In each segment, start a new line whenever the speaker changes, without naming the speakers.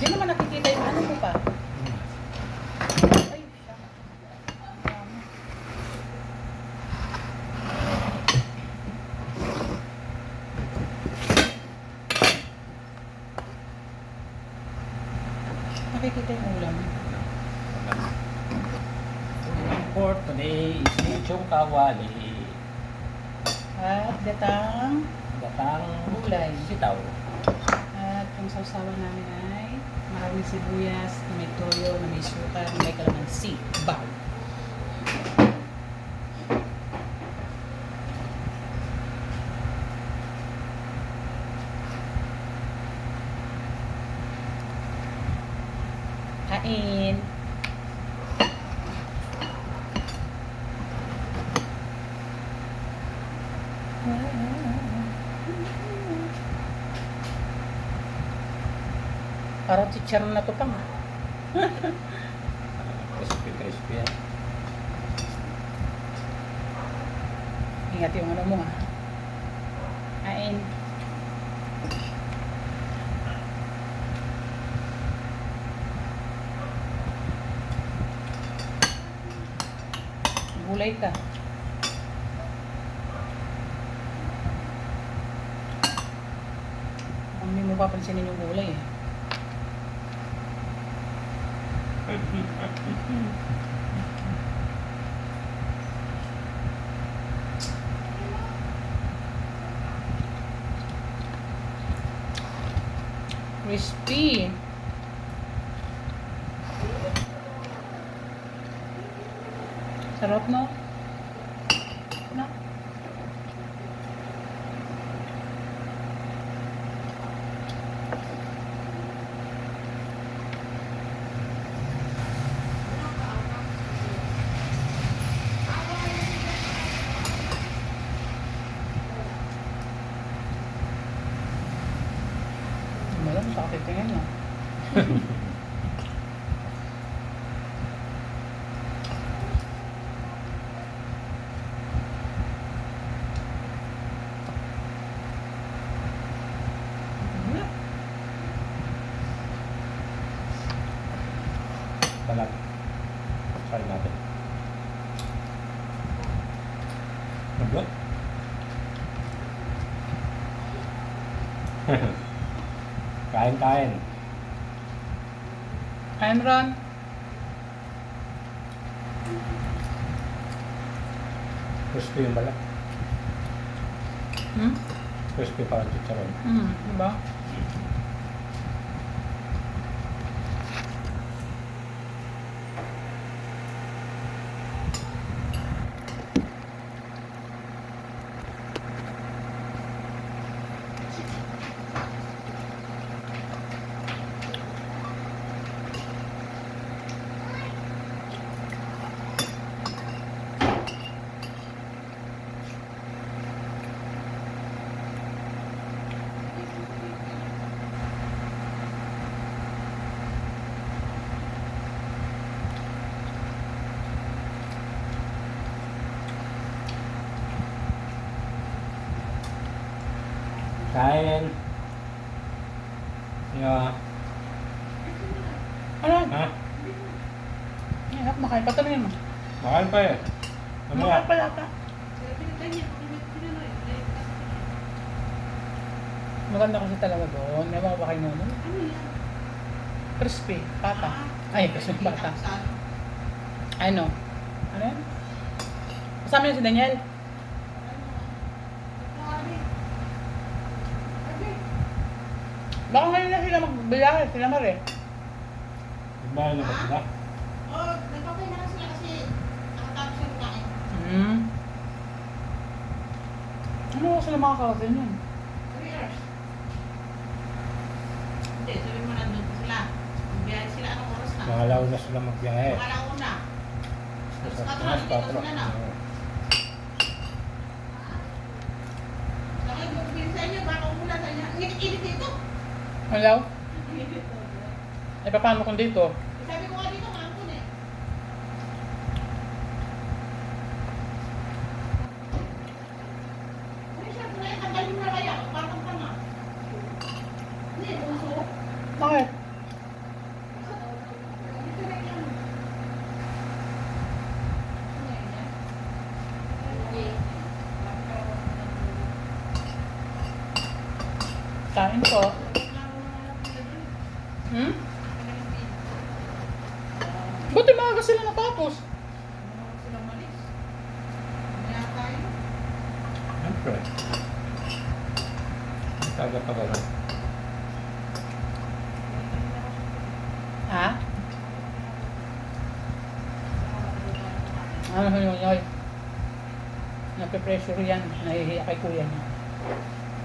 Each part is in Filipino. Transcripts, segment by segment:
Hindi naman nakikita yung ano mo pa. Ay, siya. Nakikita yung ulam.
For today is lechong kawali.
At gatang
Batang
gulay.
sitaw.
At ang sausawan namin ay maraming sibuyas, na may toyo, na may suka, na may kalamansi. Baw! Kain! Parang chicharon na to pang.
Crispy yan.
Ingat yung ano mo ah. Kain. Gulay ka. Hindi mo papansinin yung gulay eh. Crispy. Sarap no? No? Malam sakit tingin no?
Balat. Try natin. Magot? Kain.
Kain Ron.
Crispy yung balat.
Hmm?
Crispy parang chicharon.
Diba?
Kain. Yeah.
Ano?
Ha?
Hirap makain. Patuloy mo.
Makain pa eh.
Makain pa yata. Maganda kasi talaga doon. May mga pakain mo. Crispy. Pata. Ay, crispy pata. Ano? Ano yan? Kasama yun si Daniel. Baka ngayon na sila magbilangan. Sila mare.
Mahal na ba sila?
Oh, nagpapay na lang sila kasi nakatapos yung kain.
Ano ba sila makakarating yun?
3 hours. Hindi, sabi mo nandun pa sila. Magbiyahe sila anong oras na?
Mahalaw na sila magbiyahe.
Makalauna. Tapos
Sa
katulad dito
patro.
sila na. Sabi mo, sa inyo, baka umulan sa inyo. Init-init dito.
Hello? Ay, paano kung dito?
Sabi ko nga dito, malangkon eh. Ay, syempre, tanggalin mo na kaya. Bakit ka na? Hindi, puso.
Bakit? Kain po. Hmm? Buti maaga sila natapos.
Siyempre. Taga pa ka lang.
Ha? Ano yun, yoy? Nape-pressure yan. Nahihiya kay kuya niya.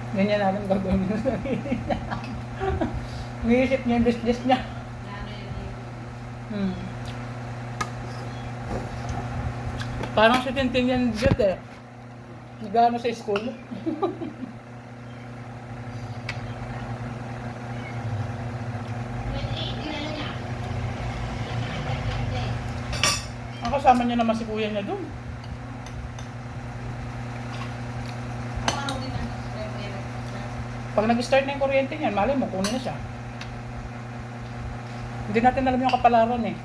Ganyan natin gagawin niya sa sarili niya. Naisip niya yung business niya. Hmm. Parang si Tintin yan dito eh. Nag-ano sa school. Ang kasama niya naman si kuya niya doon. Pag nag-start na yung kuryente niyan, malay mo, kunin na siya. Hindi natin alam yung kapalaran eh.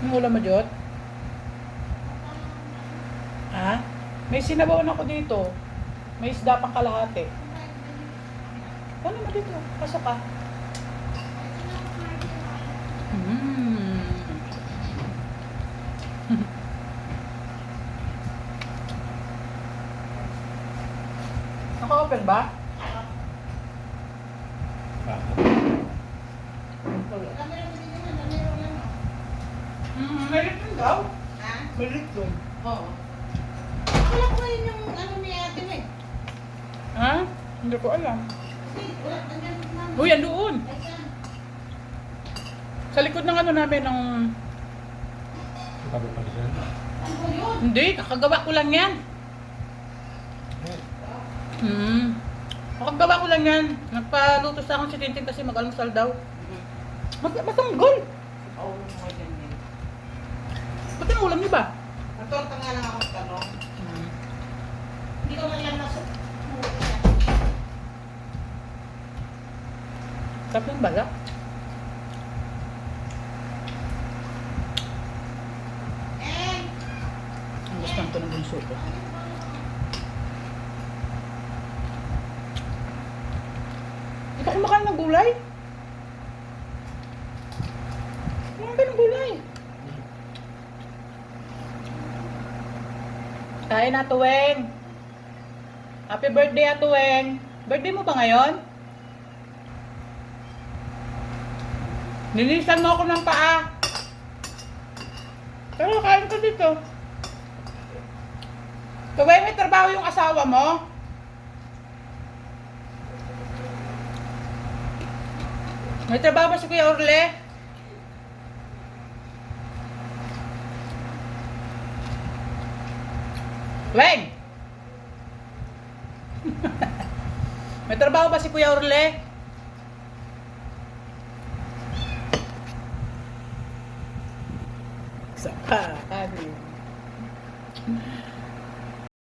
Yung ulam mo, Jot? Ha? May sinabawan ako dito. May isda pang kalahati. Ano mo dito? Pasok ka. Naka-open ba?
Bakit?
May litron daw. May litron.
Oo. Akala ko yun yung ano ni ate mo eh.
Ha? Hindi ko alam.
Kasi wala, andyan mama.
Uy, andoon.
Ay, saan?
Sa likod ng ano namin, ng...
Taga pa siya.
Ano ba yun?
Hindi, kakagawa ko lang yan. Kakagawa ko lang yan. Nagpaluto sa akin si Tintin kasi mag-almusal daw. Masanggol.
Oo, mga ganyan.
Ba't yung ulam niyo ba?
Natorta nga lang ako sa tanong. Hindi ko man lang nasa...
Sarap yung balak.
Eh!
Ang gusto ko ng bunso ko. Hindi ka kumakain ng gulay? Kumakain ka ng gulay. Kain na, Tuweng. Happy birthday, Tuweng. Birthday mo ba ngayon? Nilisan mo ako ng paa. Pero kain ka dito. Tuweng, may trabaho yung asawa mo? May trabaho ba si Kuya Orle? Weng! May trabaho ba si Kuya Orle?